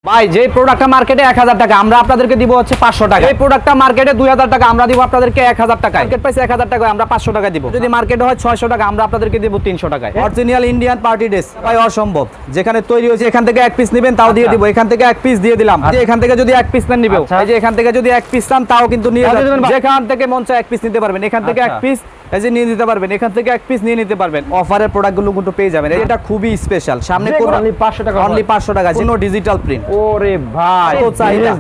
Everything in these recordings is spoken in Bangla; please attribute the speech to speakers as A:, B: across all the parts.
A: ভাই যে প্রোডাক্টটা মার্কেটে 1000 টাকা আমরা আপনাদেরকে দিব হচ্ছে 500 টাকা। এই প্রোডাক্টটা মার্কেটে 2000 টাকা আমরা দিব আপনাদেরকে 1000 টাকা। মার্কেট প্রাইস 1000 টাকা আমরা 500 টাকা দিব। যদি মার্কেটে হয় 600 টাকা আমরা আপনাদেরকে দিব 300 টাকায়। অরিজিনাল ইন্ডিয়ান পার্টি ড্রেস ভাই অসম্ভব। যেখানে তৈরি হয়েছে এখান থেকে এক পিস নেবেন তাও দিয়ে দিব। এখান থেকে এক পিস দিয়ে দিলাম। যে এখান থেকে যদি এক পিস নেন নিবেও। এই যে এখান থেকে যদি এক পিস চান তাও কিন্তু নিয়ে যাবেন। যেখান থেকে মন চায় এক পিস নিতে পারবেন। এখান থেকে এক পিস এই যে নিয়ে নিতে পারবেন। এখান থেকে এক পিস নিয়ে নিতে পারবেন। অফারের প্রোডাক্টগুলো কিন্তু পেয়ে যাবেন। এটা খুবই স্পেশাল। সামনে
B: অনলি 500 টাকা।
A: অনলি 500 টাকা। কোনো ডিজিটাল প্রিন্ট।
B: ওরে ভাই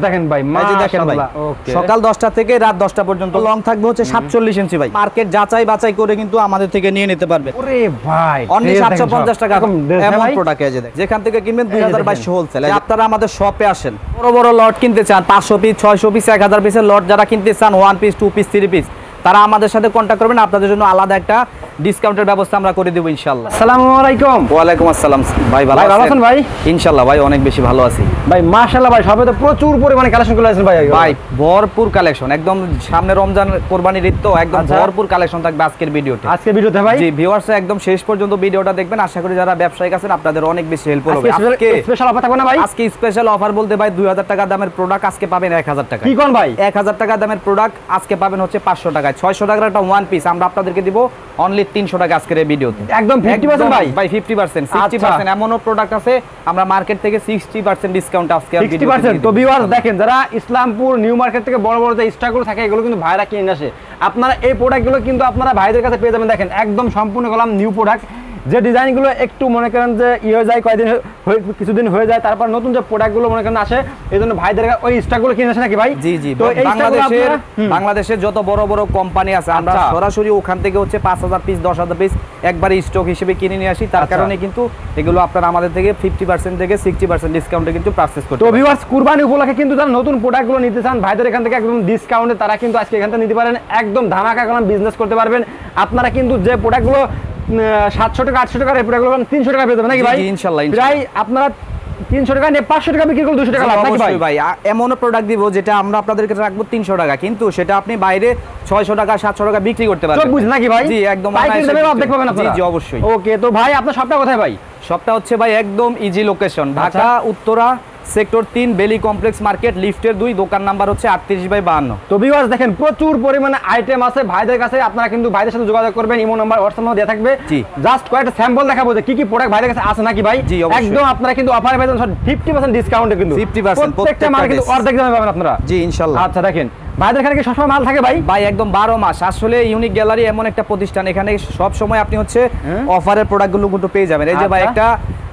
B: দেখেন ভাই মাশাআল্লাহ।
A: সকাল 10টা থেকে রাত 10টা পর্যন্ত লং থাকবে হচ্ছে 47 ইঞ্চি ভাই। মার্কেট যাচাই বাছাই করে কিন্তু আমাদের থেকে নিয়ে নিতে পারবেন।
B: ওরে ভাই
A: অনলি 750 টাকা এমন প্রোডাক্ট আছে দেখেন। যেখান থেকে কিনবেন 2022 হোলসেল। আপনারা আমাদের শপে আসেন। বড় বড় লট কিনতে চান 500 পিস 600 পিস 1000 পিসের লট যারা কিনতে চান 1 পিস 2 পিস 3 পিস তারা আমাদের সাথে কন্টাক্ট করবেন। আপনাদের জন্য আলাদা একটা ডিসকাউন্টের ব্যবস্থা আমরা করে দেব ইনশাআল্লাহ।
B: আসসালামু আলাইকুম।
A: ওয়া আলাইকুম আসসালাম ভাই। ভালো
B: আছেন ভাই?
A: ইনশাআল্লাহ ভাই অনেক বেশি ভালো আছি
B: ভাই। মাশাআল্লাহ ভাই সবে তো প্রচুর পরিমাণে কালেকশন করে আছেন ভাই।
A: ভাই ভরপুর কালেকশন একদম। সামনে রমজান কুরবানির ঈদ তো একদম ভরপুর কালেকশন থাকবে আজকের ভিডিওতে।
B: আজকের ভিডিওতে ভাই
A: জি ভিউয়ার্স একদম শেষ পর্যন্ত ভিডিওটা দেখবেন। আশা করি যারা ব্যবসায়িক আছেন আপনাদের অনেক বেশি হেল্প হবে।
B: আজকে স্পেশাল অফার থাকবে না ভাই?
A: আজকে স্পেশাল অফার বলতে ভাই 2000 টাকা দামের প্রোডাক্ট আজকে পাবেন 1000 টাকা।
B: কি কোন ভাই?
A: 1000 টাকা দামের প্রোডাক্ট আজকে পাবেন হচ্ছে 500 টাকায়। 600 টাকার একটা ওয়ান পিস আমরা আপনাদেরকে দিব অনলি 300 টাকা আজকের এই ভিডিওতে।
B: একদম 50% ভাই।
A: ভাই 50% 60% এমনও প্রোডাক্ট আছে আমরা মার্কেট থেকে 60% ডিসকাউন্ট আজকে
B: 60%। তো ভিউয়ার্স দেখেন যারা ইসলামপুর নিউ মার্কেট থেকে বড় বড় যে স্টকগুলো থাকে এগুলো কিন্তু ভাইরা কিনে আসে। আপনারা এই প্রোডাক্টগুলো কিন্তু আপনারা ভাইদের কাছে পেয়ে যাবেন। দেখেন একদম সম্পূর্ণ কলাম নিউ প্রোডাক্ট। যে ডিজাইনগুলো একটু মনে করেন যে হয়ে যায় কয়েকদিন কিছুদিন হয়ে যায় তারপর নতুন যে প্রোডাক্টগুলো মনে করেন আসে এই জন্য ভাইদের ওই স্টকগুলো কিনে আসে নাকি ভাই?
A: জি জি। তো বাংলাদেশের যত বড় বড় কোম্পানি আছে আমরা সরাসরি ওখান থেকে হচ্ছে 5000 পিস 10000 পিস একবারে স্টক হিসেবে কিনে নিয়ে আসি। তার কারণে কিন্তু এগুলো আপনারা আমাদের থেকে 50% থেকে 60% ডিসকাউন্টে কিন্তু পারচেজ করতে পারেন।
B: তো ভিউয়ার্স কুরবানি উপলক্ষে কিন্তু যারা নতুন প্রোডাক্টগুলো নিতে চান ভাইদের এখান থেকে একদম ডিসকাউন্টে তারা কিন্তু আজকে এখান থেকে নিতে পারেন। একদম ধামাকা কলাম বিজনেস করতে পারবেন। আপনারা কিন্তু যে প্রোডাক্টগুলো 700 টাকা 800 টাকার এই প্রোডাক্টগুলো 300 টাকা পেয়ে যাবেন নাকি ভাই?
A: ইনশাআল্লাহ।
B: প্রায় আপনারা 300 টাকা নিয়ে 500 টাকা বিক্রি করলে 200 টাকা লাভ নাকি ভাই?
A: ভাই এমন প্রোডাক্ট দিব যেটা আমরা আপনাদেরকে রাখবো 300 টাকা কিন্তু সেটা আপনি বাইরে 600 টাকা 700 টাকা বিক্রি করতে পারবেন।
B: সব বুঝ নাকি ভাই?
A: জি একদম।
B: পাইকারি দামে লাভ দেখতে পাবেন আপনারা।
A: জি জি অবশ্যই।
B: ওকে তো ভাই আপনার শপটা কোথায় ভাই?
A: শপটা হচ্ছে ভাই একদম easy location Dhaka Uttara sector 3 বেলি কমপ্লেক্স মার্কেট লিফটের 2 দোকান নাম্বার হচ্ছে 38/52।
B: তো ভিউয়ার্স দেখেন প্রচুর পরিমাণে আইটেম আছে ভাইদের কাছে। আপনারা কিন্তু ভাইদের সাথে যোগাযোগ করবেন। ইমো নাম্বার হোয়াটসঅ্যাপ নাম্বার দেয়া থাকবে। জাস্ট কয়েকটা স্যাম্পল দেখাবো যে কি কি প্রোডাক্ট ভাইদের কাছে আছে নাকি ভাই? একদম আপনারা কিন্তু অফারে পাবেন 50% ডিসকাউন্টে কিন্তু
A: 50%
B: প্রত্যেকটা মাল কিন্তু অর্ধেক দামে পাবেন আপনারা।
A: জি ইনশাআল্লাহ।
B: আচ্ছা দেখেন ভাইদের এখানে কি সবসময় মাল থাকে ভাই?
A: ভাই একদম 12 মাস। আসলে ইউনিক গ্যালারি এমন একটা প্রতিষ্ঠান এখানে সব সময় আপনি হচ্ছে অফারের প্রোডাক্টগুলো কিন্তু পেয়ে যাবেন। এই যে ভাই একটা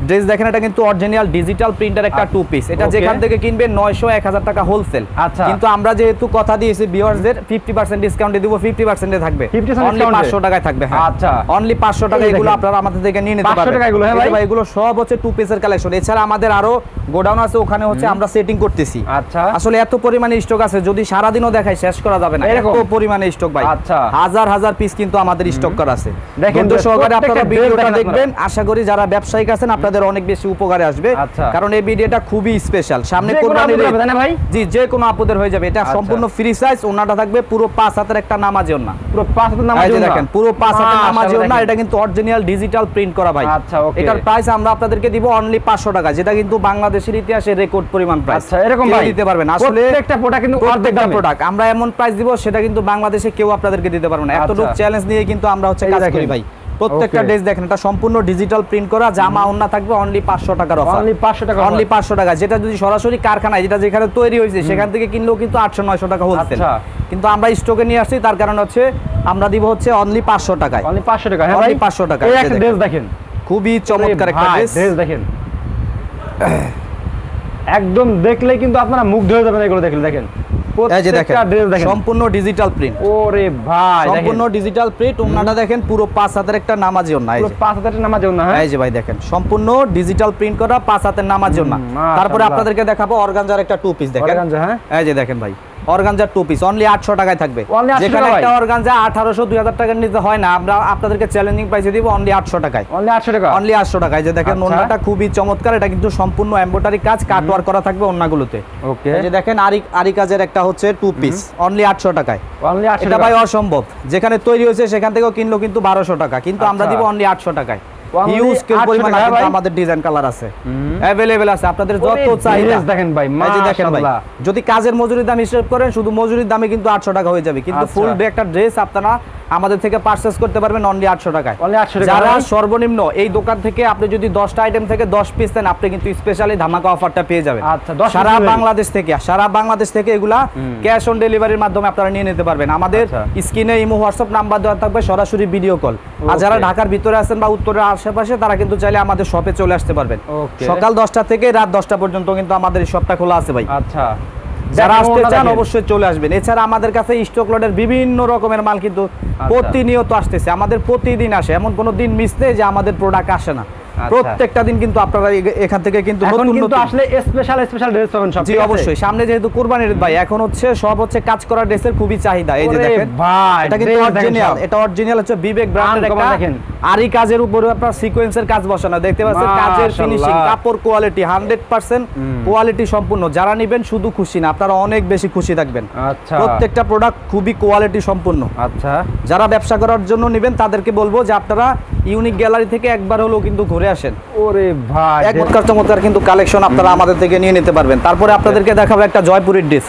A: ড্রেস দেখেন এটা কিন্তু অরিজিনাল ডিজিটাল প্রিন্টার একটা 2 পিস। এটা যেখান থেকে কিনবেন 900 1000 টাকা হোলসেল। কিন্তু আমরা যেহেতু কথা দিয়েছি ভিউয়ারদের 50% ডিসকাউন্টে দিব 50% এ থাকবে। অনলি 500 টাকায় থাকবে। হ্যাঁ আচ্ছা অনলি 500 টাকা এগুলো আপনারা আমাদের থেকে নিয়ে নিতে পারবেন।
B: 500 টাকা এগুলো হ্যাঁ ভাই
A: এগুলো সব হচ্ছে 2 পিসের কালেকশন। এছাড়া আমাদের আরো গোডাউন আছে ওখানে হচ্ছে আমরা সেটিং করতেছি।
B: আচ্ছা
A: আসলে এত পরিমাণে স্টক আছে যদি সারা দিনও দেখাই শেষ করা যাবে না। এত পরিমাণে স্টক ভাই।
B: আচ্ছা
A: হাজার হাজার পিস কিন্তু আমাদের স্টক করা আছে। দেখেন তো সহকারে আপনারা ভিডিওটা দেখবেন। আশা করি যারা ব্যবসায়িক আছেন আপনাদের অনেক বেশি উপকারে আসবে। কারণ এই ভিডিওটা খুবই স্পেশাল। সামনে কুরবানির ঈদ হবে না ভাই? জি যে কোনো আপুদের হয়ে যাবে। এটা সম্পূর্ণ ফ্রি সাইজ। ওন্নাটা থাকবে পুরো 5 হাতের একটা নামাজি ওন্না।
B: পুরো 5 হাতের নামাজি ওন্না
A: দেখেন পুরো 5 হাতের নামাজি ওন্না। এটা কিন্তু অরিজিনাল ডিজিটাল প্রিন্ট করা ভাই।
B: আচ্ছা ওকে।
A: এটার প্রাইস আমরা আপনাদেরকে দিব অনলি 500 টাকা যেটা কিন্তু বাংলাদেশের ইতিহাসে রেকর্ড পরিমাণ প্রাইস।
B: আচ্ছা এরকম ভাই
A: দিতে পারবেন। আসলে
B: প্রত্যেকটা প্রোডাক্ট কিন্তু অর্ধেক দামে
A: প্রোডাক্ট আমরা এমন প্রাইস দিব সেটা কিন্তু বাংলাদেশে কেউ আপনাদেরকে দিতে পারবে না। এতটুকু চ্যালেঞ্জ নিয়ে কিন্তু আমরা হচ্ছে কাজ করি ভাই। প্রত্যেকটা ড্রেস দেখেন এটা সম্পূর্ণ ডিজিটাল প্রিন্ট করা। জামা ওন্না থাকবে অনলি 500 টাকার অফার।
B: অনলি 500 টাকা।
A: অনলি 500 টাকা। যেটা যদি সরাসরি কারখানায় যেটা যেখানে তৈরি হয়েছে সেখান থেকে কিনলেও কিন্তু 800 900 টাকা হোলসেল। কিন্তু আমরা স্টকে নিয়ে আসছি তার কারণ হচ্ছে আমরা দিব হচ্ছে অনলি 500 টাকায়।
B: অনলি 500 টাকা হ্যাঁ
A: অনলি 500 টাকা।
B: এই একটা ড্রেস দেখেন
A: খুবই চমৎকার একটা
B: ড্রেস দেখেন। একদম দেখলেই কিন্তু আপনারা মুগ্ধ হয়ে যাবেন এগুলো দেখলে। দেখেন
A: এই যে দেখেন সম্পূর্ণ ডিজিটাল প্রিন্ট।
B: ওরে ভাই
A: সম্পূর্ণ ডিজিটাল প্রিন্ট। ওন্নাটা দেখেন পুরো 5 হাতের একটা নামাজি ওন্না। এই যে
B: 5 হাতের নামাজি ওন্না। হ্যাঁ
A: এই যে ভাই দেখেন সম্পূর্ণ ডিজিটাল প্রিন্ট করা 5 হাতের নামাজি ওন্না। তারপরে আপনাদেরকে দেখাবো অর্গানজার একটা 2 পিস দেখেন।
B: অর্গানজা হ্যাঁ
A: এই যে দেখেন ভাই অর্গানজার 2 পিস অনলি 800 টাকায় থাকবে।
B: যেখানে
A: একটা অর্গানজা 1800 2000 টাকার নিতে হয় না। আমরা আপনাদেরকে চ্যালেঞ্জিং প্রাইসে দিব অনলি 800 টাকায়।
B: অনলি 800 টাকা।
A: অনলি 800 টাকায়। যে দেখেন ওন্নাটা খুবই চমৎকার। এটা কিন্তু সম্পূর্ণ এমব্রয়ডারি কাজ কাট ওয়ার্ক করা থাকবে ওন্নাগুলোতে।
B: ওকে
A: এই যে দেখেন আরি কাজের একটা হচ্ছে 2 পিস অনলি 800 টাকায়।
B: অনলি 800
A: এটা ভাই অসম্ভব। যেখানে তৈরি হয়েছে সেখান থেকেও কিনলো কিন্তু 1200 টাকা কিন্তু আমরা দিব অনলি 800 টাকায়। হিউজ
B: 800
A: পরিমাণ
B: টাকা ভাই?
A: আমাদের ডিজাইন কালার আছে, अवेलेबल আছে আপনাদের যত চাহিদা।
B: দেখেন ভাই,
A: এই যে দেখেন ভাই,
B: মাশাআল্লাহ।
A: যদি কাজের মজুরির দাম হিসাব করেন শুধু মজুরির দামে কিন্তু 800 টাকা হয়ে যাবে, কিন্তু
B: আচ্ছা।
A: ফুল ডে একটা ড্রেস আপনারা আমাদের থেকে পারচেজ করতে পারবেন অনলি 800 টাকায়।
B: Only 800 টাকা
A: যারা
B: ভাই?
A: সর্বনিম্ন এই দোকান থেকে আপনি যদি 10টা আইটেম থেকে 10 পিস নেন, আপনি কিন্তু স্পেশালি ধামাকা অফারটা পেয়ে যাবেন।
B: আচ্ছা, 10
A: সারা
B: piece
A: বাংলাদেশ থেকে এগুলা ক্যাশ অন ডেলিভারির মাধ্যমে আপনারা নিয়ে নিতে পারবেন। আমাদের
B: আচ্ছা।
A: স্ক্রিনে ইমো হোয়াটসঅ্যাপ নাম্বার দেওয়া থাকবে, সরাসরি ভিডিও কল। আর যারা
B: Okay.
A: ঢাকার ভিতরে আছেন বা উত্তরের আশেপাশে তারা কিন্তু চাইলে আমাদের শপে চলে আসতে পারবেন।
B: Okay.
A: সকাল 10টা থেকে রাত 10টা পর্যন্ত কিন্তু আমাদের এই শপটা খোলা আছে ভাই।
B: আচ্ছা,
A: যারা
B: দেখেন,
A: আসতে
B: ওনারা
A: চান
B: দেখেন।
A: অবশ্যই চলে আসবেন। এছাড়া আমাদের কাছে স্টক লটের বিভিন্ন রকমের মাল কিন্তু প্রতিনিয়ত আসতেছে, আমাদের প্রতিদিন আসে, এমন কোনো দিন মিস নেই যে আমাদের প্রোডাক্ট আসে না। প্রত্যেকটা দিন কিন্তু আপনারা এখান থেকে কিন্তু
B: এখন
A: নতুন
B: কিন্তু
A: নতুন
B: আসলে স্পেশাল ড্রেস পাবেন সব।
A: জি
B: ঠিক আছে?
A: অবশ্যই, সামনে যেহেতু কুরবানির ঈদ ভাই, এখন হচ্ছে সব হচ্ছে কাজ করা ড্রেসের খুবই চাহিদা। এই যে
B: ওরে
A: দেখেন
B: ভাই,
A: এটা কিন্তু
B: dress দেখেন
A: অরিজিনাল,
B: সব।
A: এটা অরিজিনাল হচ্ছে বিবেক ব্র্যান্ডের
B: আনকমন
A: একটা
B: দেখেন।
A: আরি কাজের উপরে আপনার সিকোয়েন্সের কাজ বসানো, দেখতে পাচ্ছেন কাজের
B: মাশাআল্লাহ।
A: ফিনিশিং, কাপড় কোয়ালিটি 100% কোয়ালিটি সম্পূর্ণ। যারা নেবেন শুধু খুশি না, আপনারা অনেক বেশি খুশি থাকবেন।
B: আচ্ছা,
A: প্রত্যেকটা প্রোডাক্ট খুবই কোয়ালিটি সম্পূর্ণ।
B: আচ্ছা,
A: যারা ব্যবসা করার জন্য নেবেন তাদেরকে বলবো যে আপনারা ইউনিক গ্যালারি থেকে একবার হলেও কিন্তু ঘুরে আসেন।
B: ওরে ভাই,
A: এক চমৎকার কিন্তু কালেকশন আপনারা আমাদের থেকে নিয়ে নিতে পারবেন। তারপরে আপনাদেরকে দেখাবো একটা জয়পুরের ড্রেস।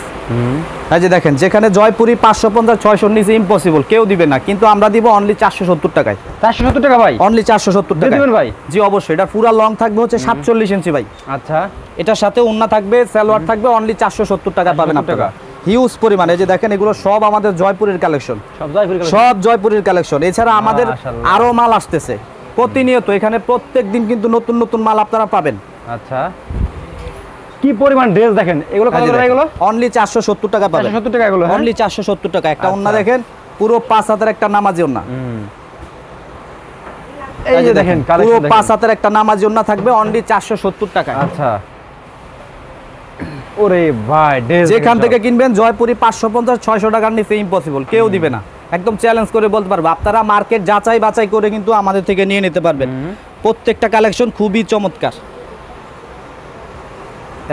A: এই যে দেখেন, যেখানে জয়পুরি 550 600 নিচে ইম্পসিবল, কেউ দিবে না, কিন্তু আমরা দিব অনলি 470 টাকায়।
B: 470 টাকা ভাই?
A: অনলি 470
B: দিয়ে
A: টাকা
B: দিবেন ভাই?
A: জি অবশ্যই। এটা পুরো লং থাকবে হচ্ছে 47 ইঞ্চি ভাই।
B: আচ্ছা,
A: এটার সাথে ওন্না থাকবে, সালোয়ার থাকবে, অনলি 470 টাকা পাবেন
B: 470
A: আপনারা।
B: টাকা।
A: হিউজ পরিমাণে। এই যে দেখেন, এগুলো সব আমাদের জয়পুরের কালেকশন,
B: সব জয়পুরি কালেকশন।
A: সব জয়পুরের কালেকশন। এছাড়া আমাদের
B: মাশাআল্লাহ।
A: আরো মাল আসতেছে প্রতিনিয়ত, এখানে প্রত্যেক দিন কিন্তু নতুন নতুন মাল আপনারা পাবেন।
B: আচ্ছা, কি পরিমাণ ড্রেস দেখেন, এগুলো কত করে এগুলো?
A: অনলি 470 টাকা পাবেন।
B: 470 টাকা এগুলো?
A: অনলি 470 টাকা। একটা
B: আচ্ছা।
A: ওন্না দেখেন, পুরো 5 হাতের একটা নামাজি ওন্না।
B: এই যে দেখেন,
A: পুরো
B: কালেকশন
A: 5 হাতের একটা নামাজি ওন্না থাকবে অনলি 470 টাকা।
B: আচ্ছা, ওরে ভাই, ড্রেস
A: যেখান থেকে কিনবেন জয়পুরি 550 600 টাকার নিচে ইম্পসিবল, কেউ দিবে না। একদম চ্যালেঞ্জ করে বলতে পারবো, আপনারা মার্কেট যাচাই বাছাই করে কিন্তু আমাদের থেকে নিয়ে নিতে পারবেন। প্রত্যেকটা কালেকশন খুবই চমৎকার।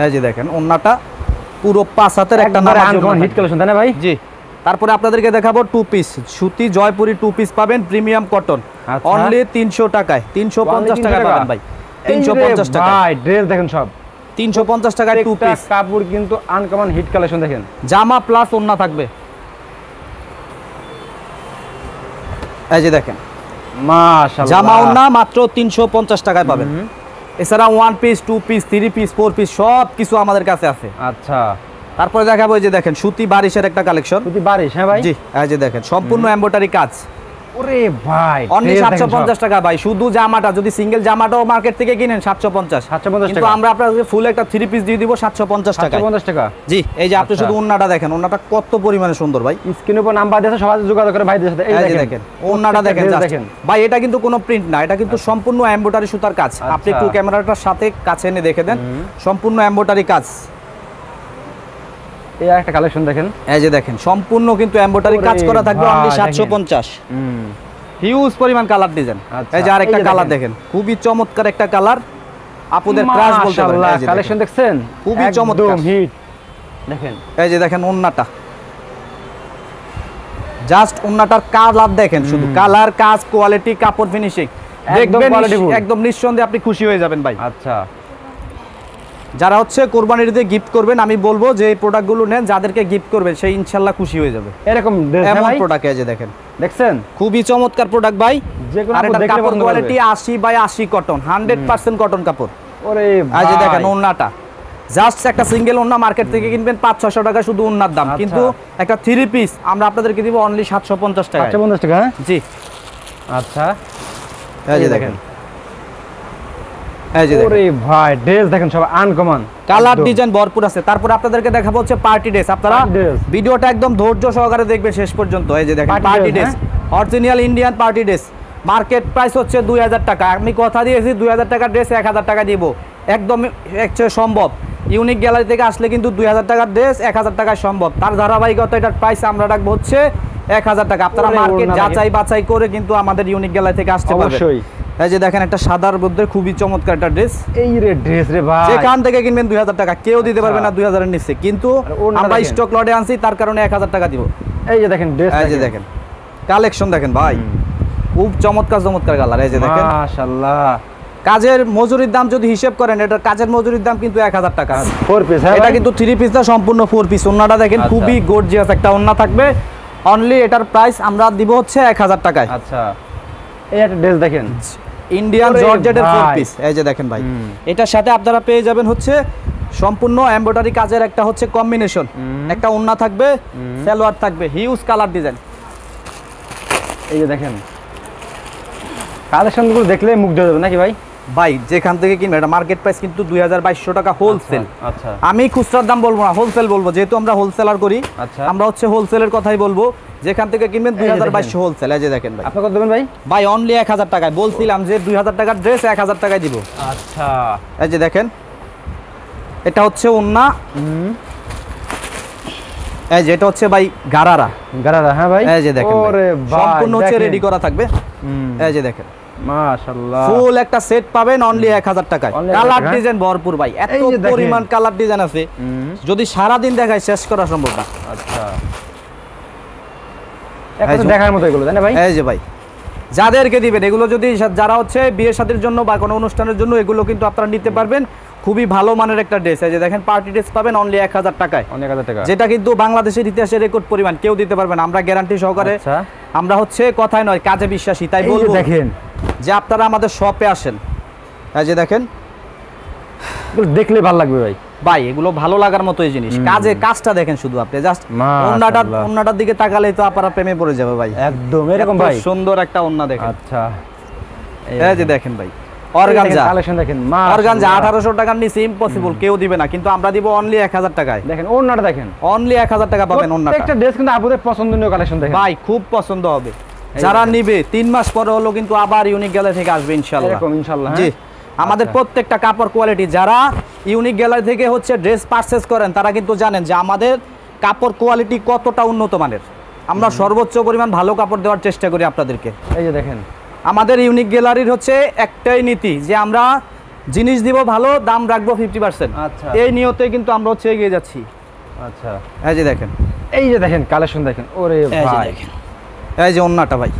A: এই যে দেখেন, ওন্নাটা পুরো 5 হাতের একটা নামাজি ওন্না
B: হিট কালেকশন, তাই না ভাই?
A: জি। তারপরে আপনাদেরকে দেখাবো 2 পিস সুতি জয়পুরি 2 পিস পাবেন, প্রিমিয়াম কটন,
B: আচ্ছা।
A: অনলি 300 টাকায়। 350 টাকা পাবেন ভাই। 350 টাকা
B: ভাই, ড্রেস দেখেন সব।
A: 350 টাকায় 2
B: প্রত্যেকটা
A: পিস।
B: কাপড় কিন্তু আনকমন হিট কালেকশন দেখেন।
A: জামা প্লাস ওন্না থাকবে। এই যে দেখেন,
B: মাশাআল্লাহ,
A: জামা ওন্না মাত্র 350 টাকায় পাবেন। এছাড়া 1 পিস 2 পিস 3 পিস 4 পিস সব কিছু আমাদের কাছে আছে।
B: আচ্ছা,
A: তারপরে দেখাবো এই যে দেখেন, সুতি বারিশের একটা কালেকশন।
B: যদি বারিশ, হ্যাঁ ভাই?
A: জি, এই যে দেখেন, সম্পূর্ণ এমব্রয়ডারি কাজ,
B: ওরে ভাই,
A: অনলি
B: ড্রেস দেখেন
A: 750 টাকা ভাই। শুধু জামাটা, যদি সিঙ্গেল জামাটাও মার্কেট থেকে কিনেন 750।
B: 750
A: কিন্তু
B: টাকা।
A: আমরা আপনাকে ফুল একটা 3 পিস দিয়ে দিব 750 টাকা।
B: 750 টাকা।
A: জি, এই যে আপনি
B: আচ্ছা।
A: শুধু ওন্নাটা দেখেন, ওন্নাটা কত পরিমাণে সুন্দর ভাই।
B: স্ক্রিনের উপর নাম্বার দিয়েছে, সবাই যোগাযোগ করে ভাইদের সাথে। এই
A: এই যে দেখেন, ওন্নাটা দেখেন,
B: ড্রেস
A: just।
B: দেখেন।
A: ভাই এটা কিন্তু কোনো প্রিন্ট না, এটা কিন্তু সম্পূর্ণ এমব্রয়ডারি সুতার কাজ। আপনি
B: আচ্ছা।
A: একটু ক্যামেরাটার সাথে কাছে এনে দেখে দেন, সম্পূর্ণ এমব্রয়ডারি কাজ।
B: এই একটা কালেকশন দেখেন।
A: এই যে দেখেন, সম্পূর্ণ কিন্তু এমব্রয়ডারি কাজ
B: ওরে
A: করা থাকবে, অনলি
B: ভাই,
A: 750। হিউজ পরিমাণ কালার ডিজাইন।
B: আচ্ছা,
A: এই যে আরেকটা
B: এই যে
A: কালার
B: দেখেন।
A: দেখেন, খুবই চমৎকার একটা কালার, আপুদের ক্রাশ বলতে পারেন। এই যে
B: কালেকশন
A: দেখেন,
B: দেখছেন,
A: খুবই চমৎকার।
B: একদম হিট দেখেন।
A: এই যে দেখেন ওন্নাটা, জাস্ট ওন্নাটার কালার দেখেন, শুধু কালার, কাজ, কোয়ালিটি, কাপড় ফিনিশিং দেখবেন,
B: qualityful।
A: একদম নিঃসন্দেহে আপনি খুশি হয়ে যাবেন ভাই।
B: আচ্ছা,
A: যারা হচ্ছে কোরবানির ঈদে গিফট করবেন, আমি বলবো যে এই প্রোডাক্টগুলো নেন, যাদেরকে গিফট করবেন সেই ইনশাআল্লাহ খুশি হয়ে যাবে।
B: এরকম ড্রেস, হ্যাঁ
A: এমন
B: ভাই?
A: প্রোডাক্ট এই যে দেখেন,
B: দেখছেন,
A: খুবই চমৎকার প্রোডাক্ট ভাই।
B: যে কোনো
A: আর
B: আপু
A: এটার
B: দেখলে
A: কাপড়
B: পছন্দ করবে।
A: কোয়ালিটি 80 বাই 80 কটন, 100% কটন কাপড়।
B: ওরে
A: এই যে
B: ভাই,
A: দেখেন ওন্নাটা, জাস্ট একটা সিঙ্গেল ওন্না মার্কেট থেকে কিনবেন 500-600 টাকা শুধু ওন্নার দাম,
B: আচ্ছা।
A: কিন্তু একটা 3 পিস আমরা আপনাদেরকে দিব অনলি 750 টাকা।
B: 750 টাকা, হ্যাঁ?
A: জি,
B: আচ্ছা,
A: এই যে দেখেন, এই যে
B: ওরে
A: দেখেন,
B: ভাই, ড্রেস দেখেন সব আনকমন,
A: কালার ডিজাইন ভরপুর আছে। তারপর আপনাদেরকে দেখাবো হচ্ছে পার্টি ড্রেস। আপনারা
B: Party dress।
A: ভিডিওটা একদম ধৈর্য সহকারে দেখবেন শেষ পর্যন্ত। এই যে দেখেন,
B: Party
A: party
B: dress,
A: dress, original Indian party dress. Market price হচ্ছে 2000 টাকা, আমি কথা দিয়েছি 2000 টাকার ড্রেস 1000 টাকা দিব, একদম একচেয়ে সম্ভব। ইউনিক গ্যালারি থেকে আসলে কিন্তু 2000 টাকার ড্রেস 1000 টাকায় সম্ভব। তার ধারাবাহিকতা এটার প্রাইস আমরা রাখবো হচ্ছে 1000 টাকা। আপনারা
B: ওরে,
A: মার্কেট
B: ওর না
A: যাচাই বাছাই করে কিন্তু আমাদের ইউনিক গ্যালারি থেকে আসতে পারবেন।
B: অবশ্যই।
A: এই যে দেখেন, একটা সাদার মধ্যে খুবই চমৎকার একটা ড্রেস,
B: এই রে ড্রেস রে ভাই,
A: যেখান থেকে কিনবেন 2000 টাকা, কেউ দিতে পারবে না 2000 এর নিচে, কিন্তু
B: আর ওড়না
A: আমরা
B: দেখেন।
A: স্টক লটে আনছি তার কারণে 1000 টাকা দিব।
B: এই যে দেখেন ড্রেস,
A: এই যে দেখেন কালেকশন দেখেন ভাই, খুব চমৎকার চমৎকার কালার। এই যে দেখেন
B: মাশাআল্লাহ।
A: কাজের মজুরির দাম যদি হিসাব করেন, এটা কাজের মজুরির দাম কিন্তু 1000 টাকা।
B: 4 পিস,
A: এটা কিন্তু 3 পিস না, সম্পূর্ণ 4 পিস। ওন্নাটা দেখেন
B: আচ্ছা।
A: খুবই গর্জিয়াস একটা ওন্না থাকবে। অনলি এটার প্রাইস আমরা দিব হচ্ছে 1000 টাকায়।
B: আচ্ছা, এই একটা ড্রেস দেখেন,
A: ইন্ডিয়ান
B: ওরে
A: জর্জেটের 4
B: ভাই।
A: পিস। এই যে দেখেন ভাই, এটার সাথে আপনারা পেয়ে যাবেন হচ্ছে সম্পূর্ণ এমব্রয়ডারি কাজের একটা হচ্ছে কম্বিনেশন, একটা ওন্না থাকবে, সালোয়ার থাকবে, হিউজ কালার ডিজাইন।
B: এই যে দেখেন কালেকশনগুলো দেখলে মুগ্ধ হয়ে যাবে নাকি ভাই?
A: ভাই যেখান থেকে কিনবে, এটা মার্কেট প্রাইস কিন্তু 2200 টাকা হোলসেল।
B: আচ্ছা,
A: আমি খুচরার দাম বলবো না, হোলসেল বলবো, যেহেতু আমরা হোলসেলার করি।
B: আচ্ছা।
A: আমরা হচ্ছে হোলসেলের কথাই বলবো। যেখান থেকে কিনবেন 2200 হোলসেল। এই যে দেখেন ভাই,
B: আপনি কত দেবেন ভাই?
A: ভাই অনলি 1000 টাকায়। বলছিলাম যে 2000 টাকার ড্রেস 1000 টাকায় দিব।
B: আচ্ছা,
A: এই যে দেখেন, এটা হচ্ছে ওন্না। এই যে এটা হচ্ছে ভাই গারারা।
B: গারারা, হ্যাঁ ভাই।
A: এই যে দেখেন ভাই,
B: ওরে ভাই,
A: সম্পূর্ণ হচ্ছে
B: দেখেন।
A: রেডি করা থাকবে। এই যে দেখেন,
B: মাশাআল্লাহ,
A: ফুল একটা সেট পাবেন অনলি 1000 টাকায়।
B: Only 1000
A: কালার
B: টাকা।
A: ডিজাইন ভরপুর ভাই, এত
B: এই যে দেখেন।
A: পরিমাণ কালার ডিজাইন আছে, যদি সারা দিন দেখায় শেষ করা সম্ভব না।
B: আচ্ছা,
A: এই
B: এখন
A: যে-
B: দেখার মতো এগুলো তাই না ভাই?
A: এই যে ভাই, যাদেরকে দিবেন এগুলো, যদি যারা হচ্ছে বিয়ে শাদীর জন্য বা কোনো অনুষ্ঠানের জন্য, এগুলো কিন্তু আপনারা নিতে পারবেন। খুবই ভালো মানের একটা ড্রেস। এই যে দেখেন, পার্টি ড্রেস পাবেন অনলি 1000 টাকায়,
B: অনেক হাজার টাকা।
A: যেটা কিন্তু বাংলাদেশের ইতিহাসে রেকর্ড পরিমাণ, কেউ দিতে পারবে না। আমরা গ্যারান্টি সহকারে,
B: আচ্ছা,
A: আমরা হচ্ছে কথায় নয় কাজে বিশ্বাসী, তাই
B: এই যে
A: বলবো
B: দেখেন
A: যে আপনারা আমাদের শপে আসেন। এই যে দেখেন
B: এগুলো দেখলে ভালো লাগবে ভাই।
A: ভাই, এগুলো ভালো লাগার মতোই জিনিস। কাজটা দেখেন শুধু, আপনি জাস্ট
B: মাশাআল্লাহ।
A: ওন্নাটার দিকে তাকালেই তো আপনারা প্রেমে পড়ে যাবে ভাই।
B: একদম এরকম
A: এত
B: ভাই।
A: সুন্দর একটা ওন্না দেখেন।
B: আচ্ছা,
A: এই যে দেখেন ভাই, অর্গানজা।
B: কালেকশন দেখেন,
A: অর্গানজা 1800 টাকার নিচে ইম্পসিবল, কেউ দিবে না, কিন্তু আমরা দিব অনলি 1000 টাকায়।
B: দেখেন ওন্নাটা দেখেন,
A: অনলি 1000 টাকা পাবেন ওন্নাটা।
B: একটা ড্রেস কিন্তু আপনাদের পছন্দনীয় কালেকশন দেখেন
A: ভাই খুব পছন্দ হবে।
B: এই
A: যারা
B: দেখেন।
A: নিবে 3 মাস পরে হলো কিন্তু আবার ইউনিক গ্যালারি থেকে আসবে ইনশাআল্লাহ।
B: এরকম ইনশাআল্লাহ।
A: জি,
B: হ্যাঁ?
A: আমাদের
B: আচ্ছা।
A: প্রত্যেকটা কাপড় কোয়ালিটি, যারা ইউনিক গ্যালারি থেকে হচ্ছে ড্রেস পারচেজ করেন, তারা কিন্তু জানেন যে আমাদের কাপড় কোয়ালিটি কতটা উন্নত মানের। আমরা সর্বোচ্চ পরিমাণ ভালো কাপড় দেওয়ার চেষ্টা করি আপনাদেরকে।
B: এই যে দেখেন,
A: আমাদের ইউনিক গ্যালারির হচ্ছে একটাই নীতি, যে আমরা জিনিস দিব ভালো, দাম রাখবো 50%।
B: আচ্ছা।
A: এই নিয়তে কিন্তু আমরা হচ্ছে এগিয়ে যাচ্ছি।
B: আচ্ছা,
A: এই যে দেখেন,
B: এই যে দেখেন কালেকশন দেখেন, ওরে
A: এই যে
B: ভাই,
A: দেখেন, এই যে ওন্নাটা ভাই,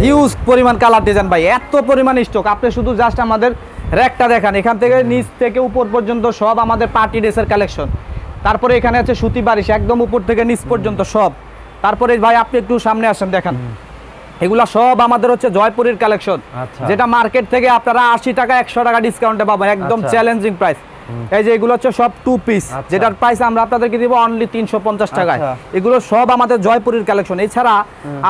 A: হিউজ পরিমাণ কালার ডিজাইন ভাই, এত পরিমাণ স্টক। আপনি শুধু জাস্ট আমাদের র্যাকটা দেখান, এখান থেকে নিচ থেকে উপর পর্যন্ত সব আমাদের পার্টি ড্রেসের কালেকশন। তারপরে এখানে আছে সুতি বারিশ, একদম উপর থেকে নিচ পর্যন্ত সব। তারপরে ভাই আপনি একটু সামনে আসেন, দেখান, এগুলা সব আমাদের হচ্ছে জয়পুরের কালেকশন,
B: আচ্ছা।
A: যেটা মার্কেট থেকে আপনারা 80 টাকা 100 টাকা ডিসকাউন্টে পাবেন, একদম
B: আচ্ছা।
A: Challenging price. এই যে এগুলো হচ্ছে সব 2 পিস,
B: আচ্ছা।
A: যেটার প্রাইস আমরা আপনাদেরকে দিব অনলি 350 টাকায়।
B: আচ্ছা।
A: এগুলো সব আমাদের জয়পুরের কালেকশন। এছাড়া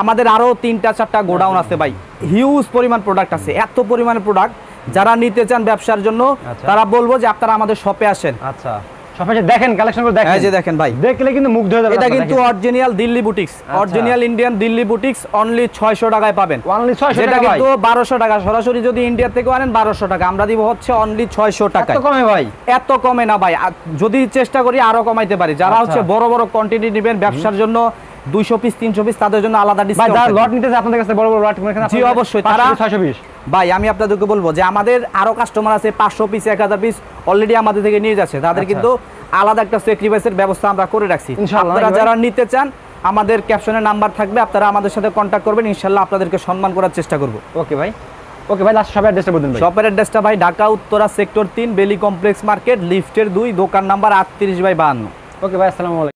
A: আমাদের আরো 3টা-4টা গোডাউন আছে ভাই, হিউজ পরিমাণ প্রোডাক্ট আছে। এত পরিমাণ প্রোডাক্ট, যারা নিতে চান ব্যবসার জন্য,
B: আচ্ছা।
A: তারা বলবো যে আপনারা আমাদের শপে আসেন।
B: আচ্ছা, সবাই দেখেন কালেকশনগুলো দেখেন,
A: এই যে দেখেন ভাই,
B: দেখলে কিন্তু মুগ্ধ হয়ে যাবেন।
A: এটা
B: আপনারা
A: কিন্তু
B: দেখেন।
A: Original Delhi boutiques, original Indian Delhi boutiques, only 600 টাকায় পাবেন।
B: Only 600
A: যেটা
B: টাকা ভাই।
A: কিন্তু 1200 টাকা, সরাসরি যদি ইন্ডিয়া থেকে আনেন 1200 টাকা, আমরা দিব হচ্ছে অনলি 600 টাকায়।
B: এত কমে ভাই?
A: এত কমে না ভাই, যদি চেষ্টা করি আরো কমাইতে পারি। যারা
B: আচ্ছা।
A: হচ্ছে বড় বড় কোয়ান্টিটি নেবেন ব্যবসার জন্য, 200 পিস 300 পিস, তাদের জন্য আলাদা
B: ভাই
A: ডিসকাউন্ট।
B: যারা লট নিতেছে আপনাদের কাছে বড় বড় লট এখানে
A: জি, অবশ্যই, তারা
B: 620।
A: ভাই আমি আপনাদেরকে বলবো যে আমাদের আরো কাস্টমার আছে 500 পিস 1000 পিস অলরেডি আমাদের থেকে নিয়ে যাচ্ছে, তাদের
B: আচ্ছা।
A: কিন্তু আলাদা একটা স্যাক্রিফাইসের ব্যবস্থা আমরা করে রাখছি।
B: ইনশাআল্লাহ,
A: আপনারা
B: ভাই।
A: যারা নিতে চান, আমাদের ক্যাপশনে নাম্বার থাকবে, আপনারা আমাদের সাথে কন্ট্যাক্ট করবেন, ইনশাআল্লাহ আপনাদেরকে সম্মান করার চেষ্টা করব।
B: ওকে ভাই, ওকে ভাই, লাস্ট সবাই অ্যাড্রেসটা বলুন ভাই।
A: শপের অ্যাড্রেসটা ভাই ঢাকা উত্তরা সেক্টর 3 বেলি কমপ্লেক্স মার্কেট, লিফটের 2, দোকান নাম্বার 38/52।
B: ওকে ভাই, আসসালামু আলাইকুম।